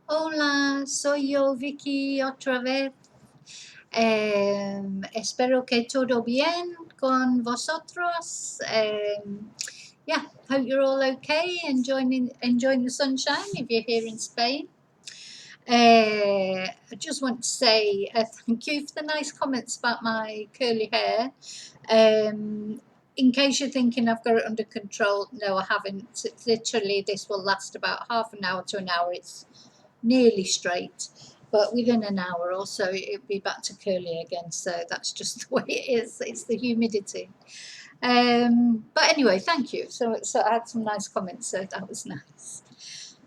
Hola, soy yo, Vicky, otra vez. Espero que todo bien con vosotros. Yeah, hope you're all okay, enjoying the sunshine if you're here in Spain. I just want to say thank you for the nice comments about my curly hair. In case you're thinking I've got it under control, no, I haven't. Literally, this will last about half an hour to an hour. It's nearly straight, but within an hour or so it'll be back to curly again. So that's just the way it is. It's the humidity. But anyway, thank you. So I had some nice comments, so that was nice.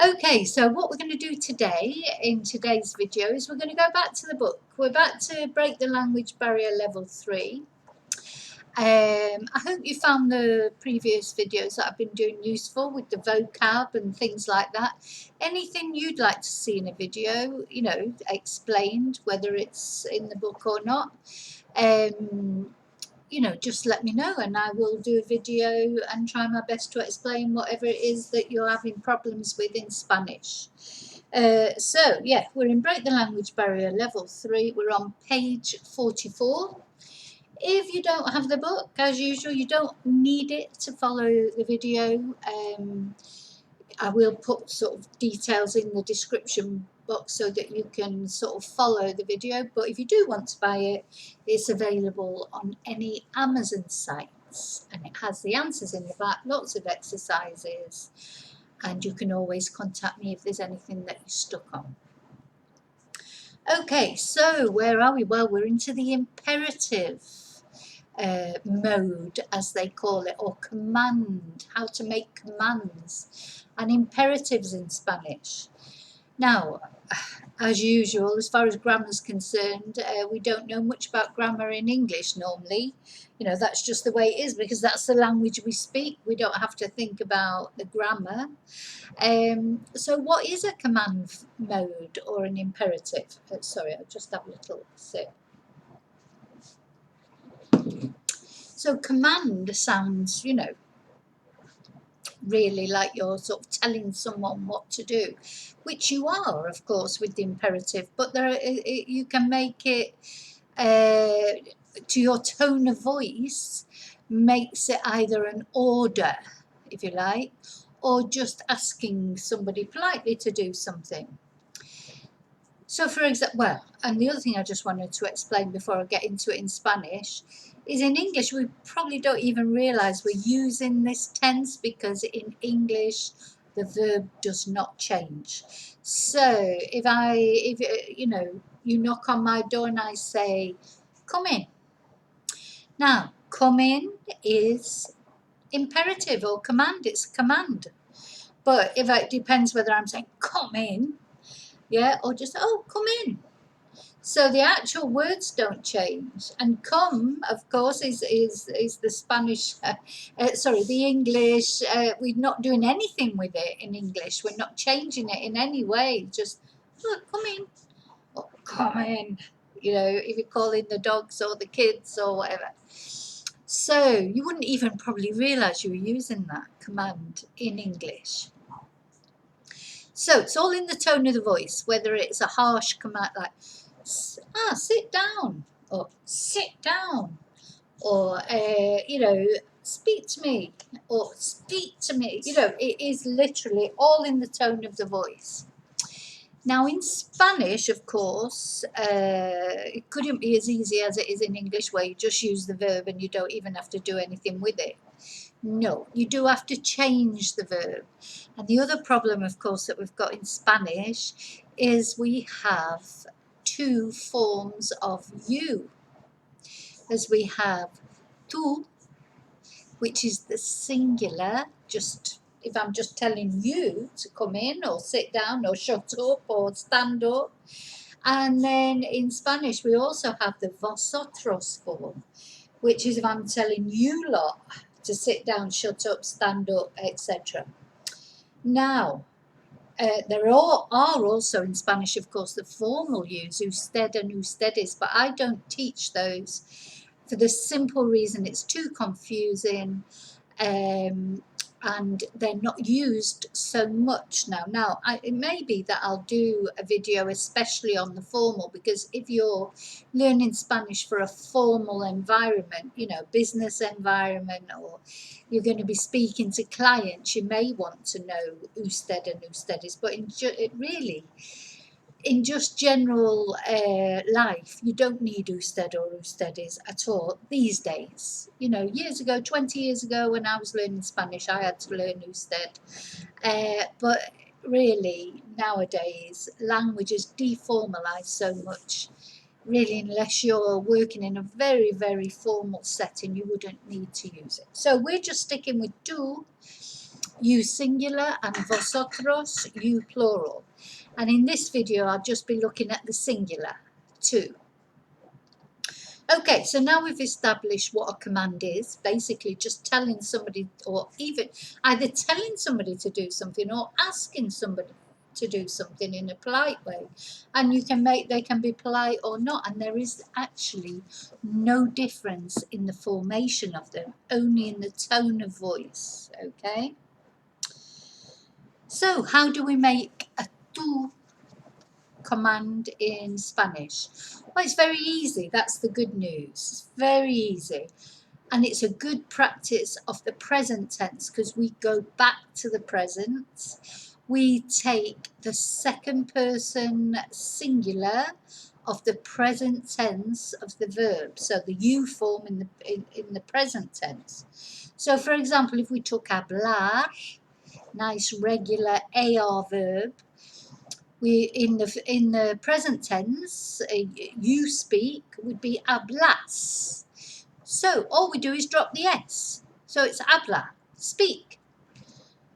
Okay, so what we're going to do today in today's video is we're going to go back to the book. We're about to break the language barrier level 3. I hope you found the previous videos that I've been doing useful with the vocab and things like that. Anything you'd like to see in a video, you know, explained, whether it's in the book or not, you know, just let me know and I will do a video and try my best to explain whatever it is that you're having problems with in Spanish. So, yeah, we're in Break the Language Barrier Level 3. We're on page 44. If you don't have the book, as usual, you don't need it to follow the video. I will put sort of details in the description box so that you can sort of follow the video. But if you do want to buy it, it's available on any Amazon sites. And it has the answers in the back, lots of exercises. And you can always contact me if there's anything that you're stuck on. Okay, so where are we? Well, we're into the imperative mode, as they call it, or command, how to make commands and imperatives in Spanish. Now, as usual, as far as grammar is concerned, we don't know much about grammar in English normally. You know, that's just the way it is because that's the language we speak. We don't have to think about the grammar. So what is a command mode or an imperative? Sorry, I'll just have a little sip. So command sounds, you know, really like you're sort of telling someone what to do, which you are, of course, with the imperative, but you can make it to your tone of voice, makes it either an order, if you like, or just asking somebody politely to do something. So for example, well, and the other thing I just wanted to explain before I get into it in Spanish is in English, we probably don't even realize we're using this tense because in English, the verb does not change. So if you know, you knock on my door and I say, come in. Now, come in is imperative or command, it's command. But if it depends whether I'm saying come in, yeah, or just, oh, come in. So the actual words don't change. And come, of course, is the Spanish, sorry, the English. We're not doing anything with it in English. We're not changing it in any way. Just, oh, come in. Oh, come in. You know, if you're calling the dogs or the kids or whatever. So you wouldn't even probably realise you were using that command in English. So it's all in the tone of the voice, whether it's a harsh command like, sit down, or sit down, or, you know, speak to me, or speak to me. You know, it is literally all in the tone of the voice. Now, in Spanish, of course, it couldn't be as easy as it is in English, where you just use the verb and you don't even have to do anything with it. No, you do have to change the verb. And the other problem, of course, that we've got in Spanish is we have two forms of you. As we have tú, which is the singular, just if I'm just telling you to come in or sit down or shut up or stand up. And then in Spanish, we also have the vosotros form, which is if I'm telling you lot to sit down, shut up, stand up, etc. Now, there are also in Spanish, of course, the formal use, usted and ustedes, but I don't teach those for the simple reason it's too confusing. and they're not used so much now. Now, it may be that I'll do a video especially on the formal, because if you're learning Spanish for a formal environment, you know, business environment, or you're going to be speaking to clients, you may want to know usted and ustedes, but in just general life, you don't need usted or ustedes at all these days. You know, years ago, 20 years ago, when I was learning Spanish, I had to learn usted. But really, nowadays, language is deformalized so much. Really, unless you're working in a very, very formal setting, you wouldn't need to use it. So we're just sticking with tú, you singular, and vosotros, you plural. And in this video, I'll just be looking at the singular, tú. Okay, so now we've established what a command is, basically just telling somebody, or even either telling somebody to do something or asking somebody to do something in a polite way. And they can be polite or not, and there is actually no difference in the formation of them, only in the tone of voice, okay? So how do we make a tú command in Spanish? Well, it's very easy. That's the good news. It's very easy. And it's a good practice of the present tense, because we go back to the present. We take the second person singular of the present tense of the verb. So the you form in the present tense. So for example, if we took hablar, nice regular AR verb, we in the present tense, you speak would be hablas. So all we do is drop the s. So it's habla, speak.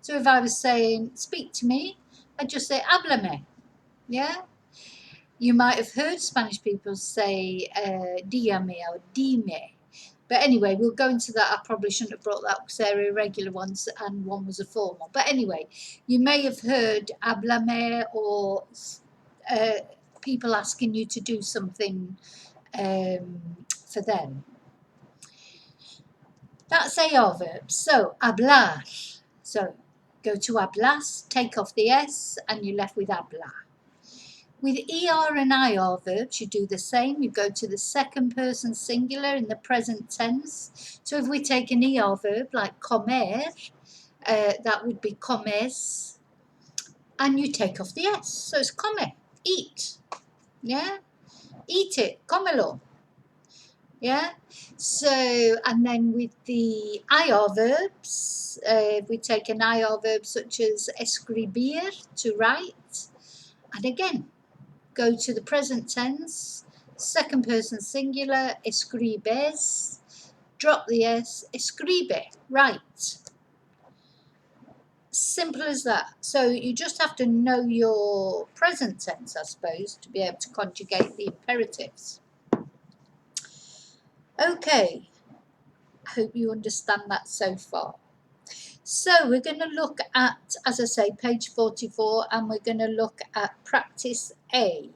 So if I was saying speak to me, I'd just say háblame. Yeah. You might have heard Spanish people say dígame or dime. But anyway, we'll go into that. I probably shouldn't have brought that up because they're irregular ones and one was a formal. But anyway, you may have heard háblame, or people asking you to do something for them. That's AR verbs. So hablar. So go to hablas, take off the S, and you're left with habla. With ER and IR verbs, you do the same. You go to the second person singular in the present tense. So if we take an ER verb like comer, that would be comes, and you take off the S. So it's come, eat. Yeah? Eat it, comelo. Yeah? So, and then with the IR verbs, if we take an IR verb such as escribir, to write, and again, go to the present tense, second person singular, escribes, drop the S, escribe, write. Simple as that. So you just have to know your present tense, I suppose, to be able to conjugate the imperatives. Okay, I hope you understand that so far. So we're going to look at, as I say, page 44, and we're going to look at practice A.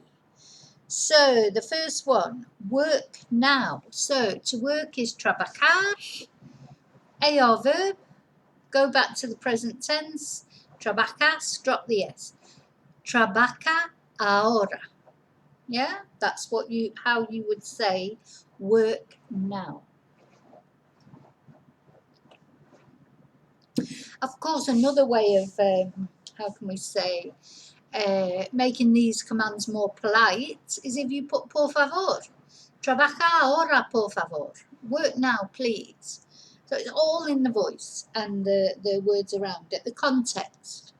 So the first one, work now. So to work is trabajar, AR verb, go back to the present tense, trabajas, drop the S. Trabaja ahora. Yeah, that's how you would say work now. Of course, another way of, how can we say, making these commands more polite is if you put por favor. Trabaja ahora, por favor. Work now, please. So it's all in the voice and the words around it, the context.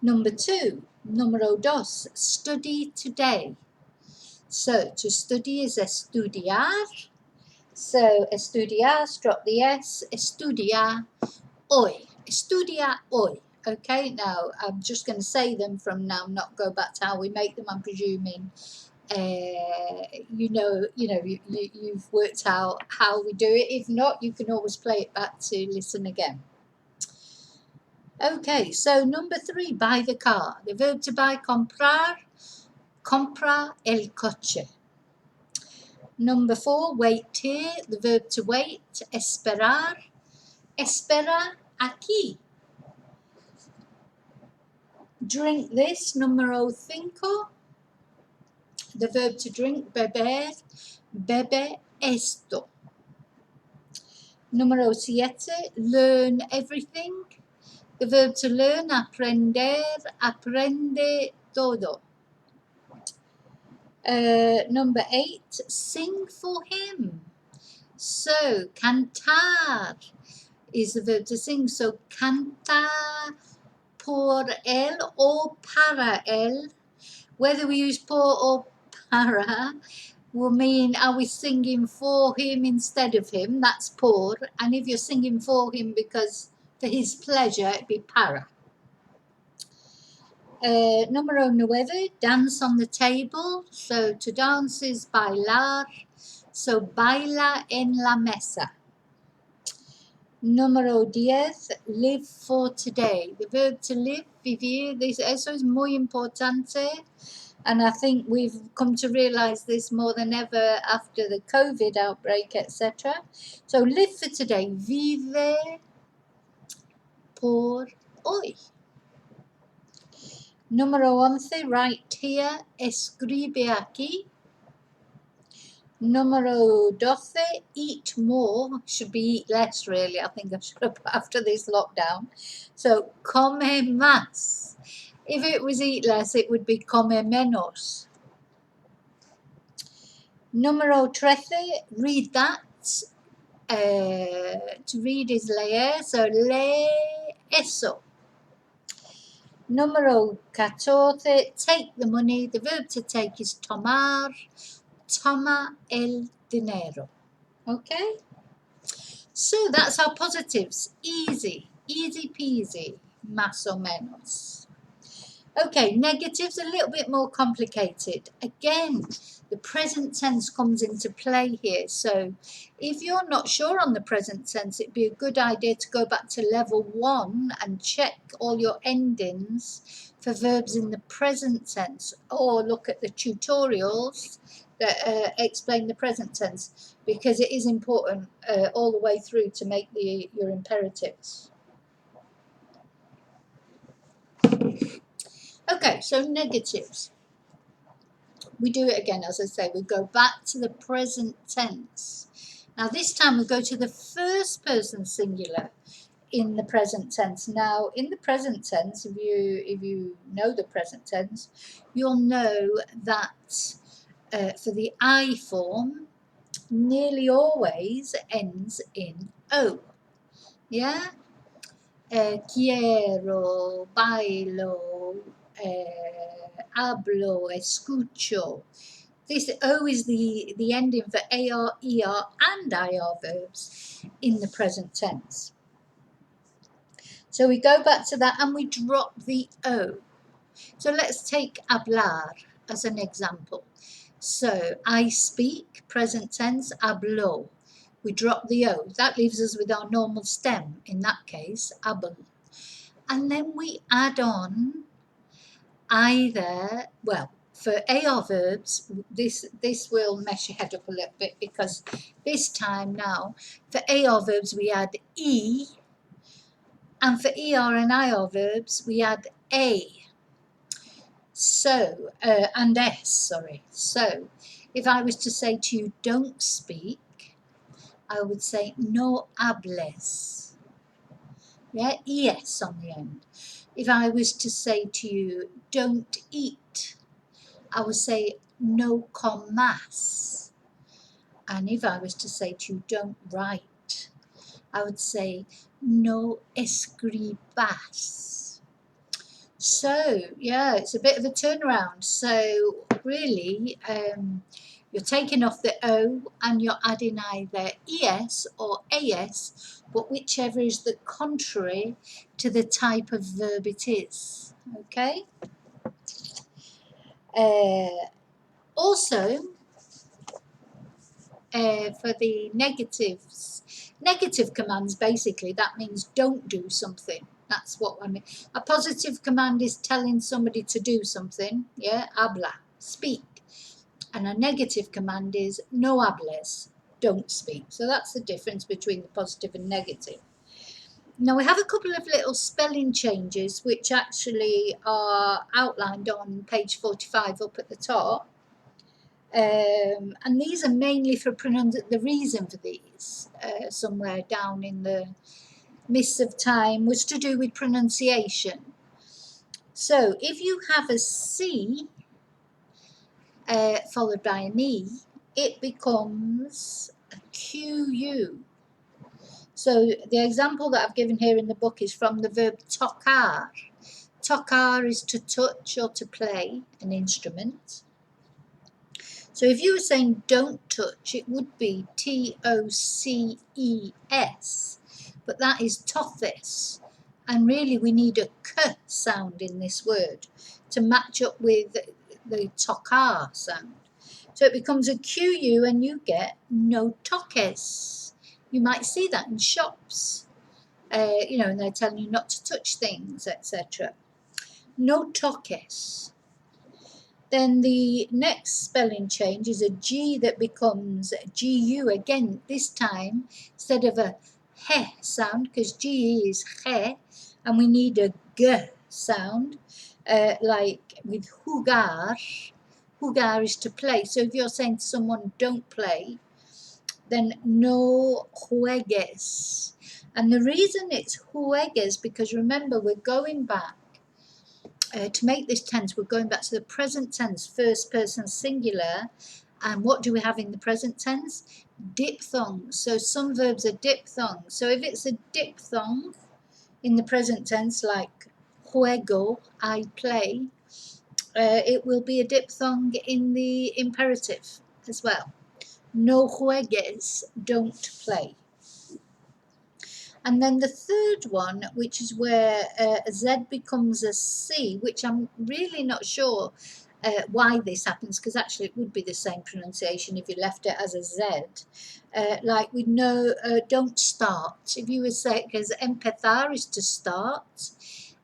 Number 2, número 2, study today. So to study is estudiar. So estudiar, drop the S, estudia hoy. Estudia hoy. Okay, now I'm just going to say them from now, not go back to how we make them. I'm presuming you've worked out how we do it. If not, you can always play it back to listen again. Okay, so number 3, buy the car. The verb to buy, comprar, compra el coche. Number 4, wait here. The verb to wait, esperar, Espera aquí. Drink this, número 5. The verb to drink, beber, bebe esto. Número 7, learn everything. The verb to learn, aprender, aprende todo. Number 8, sing for him. So, cantar is the verb to sing. So, canta por él or para él. Whether we use por or para will mean, are we singing for him instead of him? That's por. And if you're singing for him because for his pleasure, it'd be para. Número 9, dance on the table. So to dance is bailar. So baila en la mesa. Número 10, live for today. The verb to live, vivir, eso es muy importante. And I think we've come to realise this more than ever after the COVID outbreak, etc. So live for today. Vive por hoy. Número 11, write here. Escribe aquí. Número 12, eat more. Should be eat less, really. I think I should have after this lockdown. So, come más. If it was eat less, it would be come menos. Número 13, read that. To read is leer, so lee eso. Número 14, take the money. The verb to take is tomar. Toma el dinero. Okay? So that's our positives. Easy. Easy peasy. Más o menos. Okay, negatives a little bit more complicated. Again, the present tense comes into play here. So if you're not sure on the present tense, it'd be a good idea to go back to level 1 and check all your endings for verbs in the present tense, or look at the tutorials that explain the present tense, because it is important all the way through to make your imperatives. Okay, so negatives. We do it again, as I say, we go back to the present tense. Now this time we go to the first person singular in the present tense. Now in the present tense, if you know the present tense, you'll know that for the I form, nearly always ends in O. Yeah? Quiero, bailo, hablo, escucho. This O is the ending for AR, ER and IR verbs in the present tense. So we go back to that and we drop the O. So let's take hablar as an example. So I speak, present tense, hablo. We drop the O. That leaves us with our normal stem, in that case, habl. And then we add on either, well, for AR verbs, this will mess your head up a little bit, because this time now, for AR verbs we add E, and for ER and IR verbs we add A. So, and S, sorry. So, if I was to say to you, don't speak, I would say no hables. Yeah, ES on the end. If I was to say to you, don't eat, I would say no comas. And if I was to say to you, don't write, I would say no escribas. So, yeah, it's a bit of a turnaround. So, really, you're taking off the O and you're adding either ES or AS, but whichever is the contrary to the type of verb it is. Okay? Also, for the negatives, negative commands, basically, that means don't do something. That's what I mean. A positive command is telling somebody to do something, yeah, habla, speak. And a negative command is no hables, don't speak. So that's the difference between the positive and negative. Now we have a couple of little spelling changes which actually are outlined on page 45 up at the top. And these are mainly for the reason for these, somewhere down in the mists of time, was to do with pronunciation. So if you have a C followed by an E, it becomes a QU. So the example that I've given here in the book is from the verb tocar. Tocar is to touch or to play an instrument. So if you were saying don't touch, it would be TOCES, but that is tothis. And really we need a K sound in this word to match up with the tocar sound. So it becomes a QU and you get no toques. You might see that in shops, you know, and they're telling you not to touch things, etc. No toques. Then the next spelling change is a G that becomes GU again, this time instead of a he sound, because GE is he, and we need a G sound, like with jugar. Jugar is to play. So if you're saying to someone, don't play, then no juegues. And the reason it's juegues, because remember, we're going back to make this tense, we're going back to the present tense, first person singular. And what do we have in the present tense? Diphthongs. So some verbs are diphthongs. So if it's a diphthong in the present tense, like juego, I play, it will be a diphthong in the imperative as well. No juegues, don't play. And then the third one, which is where a Z becomes a C, which I'm really not sure why this happens, because actually it would be the same pronunciation if you left it as a Z. Like we know, don't start. If you were saying, because empezar is to start,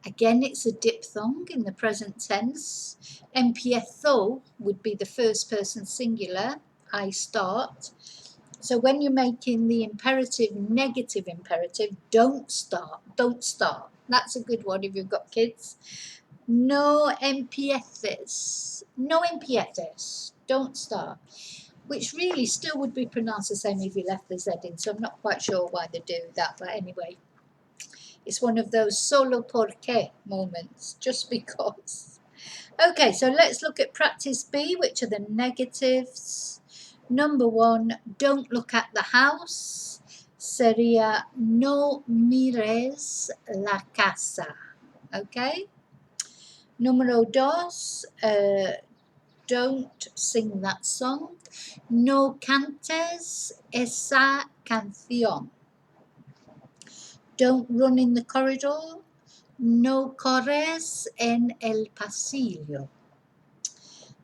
again it's a diphthong in the present tense. Empiezo would be the first person singular, I start. So when you're making the imperative negative imperative, don't start, don't start. That's a good one if you've got kids. No empieces, no empieces, don't start. Which really still would be pronounced the same if you left the Z in, so I'm not quite sure why they do that, but anyway. It's one of those solo porque moments, just because. Okay, so let's look at practice B, which are the negatives. Number 1, don't look at the house. Sería no mires la casa. Okay? Número 2, don't sing that song. No cantes esa canción. Don't run in the corridor. No corres en el pasillo.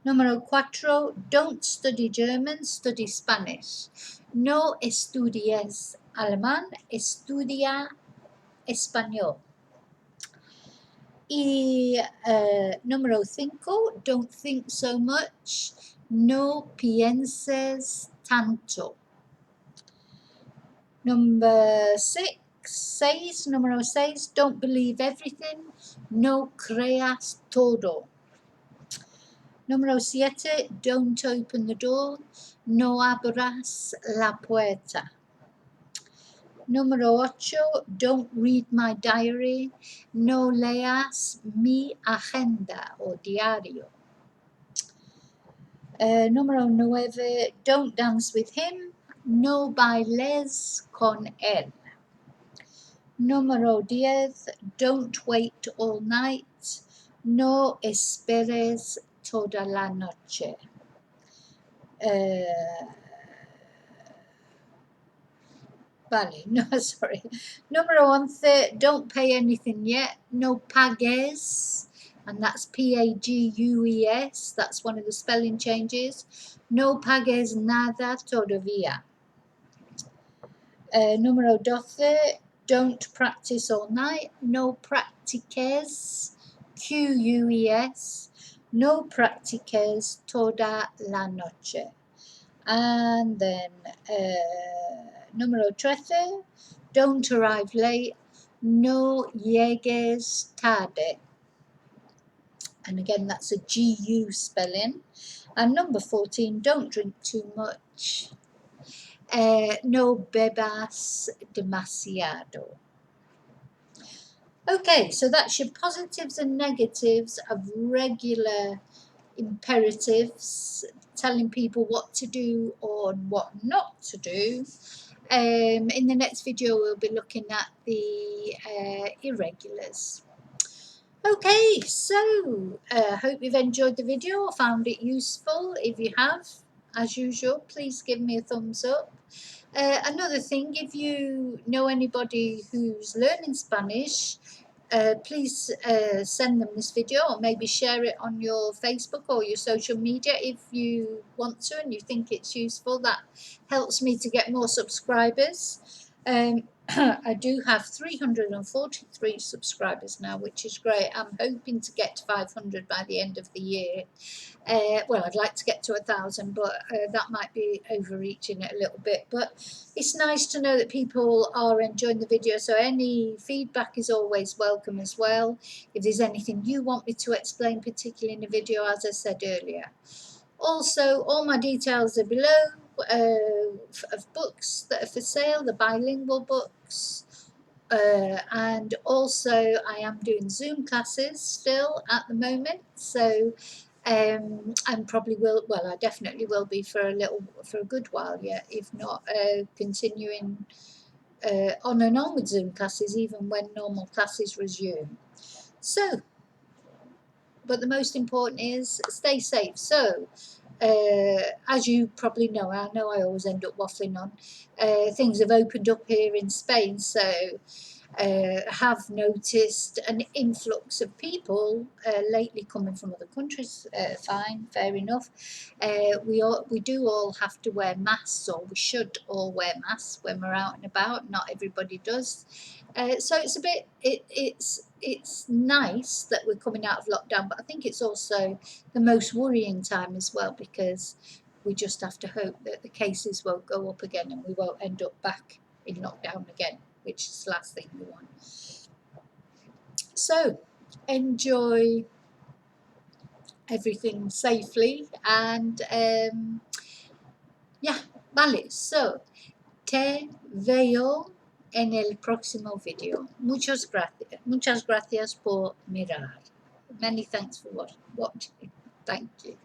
Número 4, don't study German, study Spanish. No estudies alemán, estudia español. Y número 5, don't think so much. No pienses tanto. Número 6, don't believe everything. No creas todo. Número 7, don't open the door. No abras la puerta. Número 8, don't read my diary. No leas mi agenda o diario. Número 9, don't dance with him. No bailes con él. Número 10, don't wait all night. No esperes toda la noche. Vale, no, sorry. Número 11, don't pay anything yet. No pagues, and that's P-A-G-U-E-S. That's one of the spelling changes. No pagues nada todavía. Número 12, don't practice all night. No practiques, Q-U-E-S. No practiques toda la noche. And then número 13, don't arrive late. no llegues tarde. And again, that's a GU spelling. And number 14, don't drink too much. No bebas demasiado. Okay, so that's your positives and negatives of regular imperatives, telling people what to do or what not to do. In the next video, we'll be looking at the irregulars. Okay, so hope you've enjoyed the video or found it useful. If you have, as usual, please give me a thumbs up. Another thing, if you know anybody who's learning Spanish, please send them this video or maybe share it on your Facebook or your social media if you want to and you think it's useful. That helps me to get more subscribers. I do have 343 subscribers now, which is great. I'm hoping to get to 500 by the end of the year. Well, I'd like to get to 1,000, but that might be overreaching it a little bit. But it's nice to know that people are enjoying the video, so any feedback is always welcome as well. If there's anything you want me to explain, particularly in the video, as I said earlier. Also, all my details are below of books that are for sale, the bilingual books. And also I am doing Zoom classes still at the moment, so and probably will, well, I definitely will be for a good while yet, if not continuing on and on with Zoom classes even when normal classes resume. So, but the most important is stay safe. So as you probably know, I always end up waffling on, things have opened up here in Spain, so have noticed an influx of people lately coming from other countries. Fine, fair enough. We do all have to wear masks, or we should all wear masks when we're out and about. Not everybody does. So it's a bit, it's nice that we're coming out of lockdown, but I think it's also the most worrying time as well, because we just have to hope that the cases won't go up again and we won't end up back in lockdown again, which is the last thing we want. So enjoy everything safely, and yeah, vale. So te veo en el próximo video. Muchas gracias por mirar. Many thanks for watching. Thank you.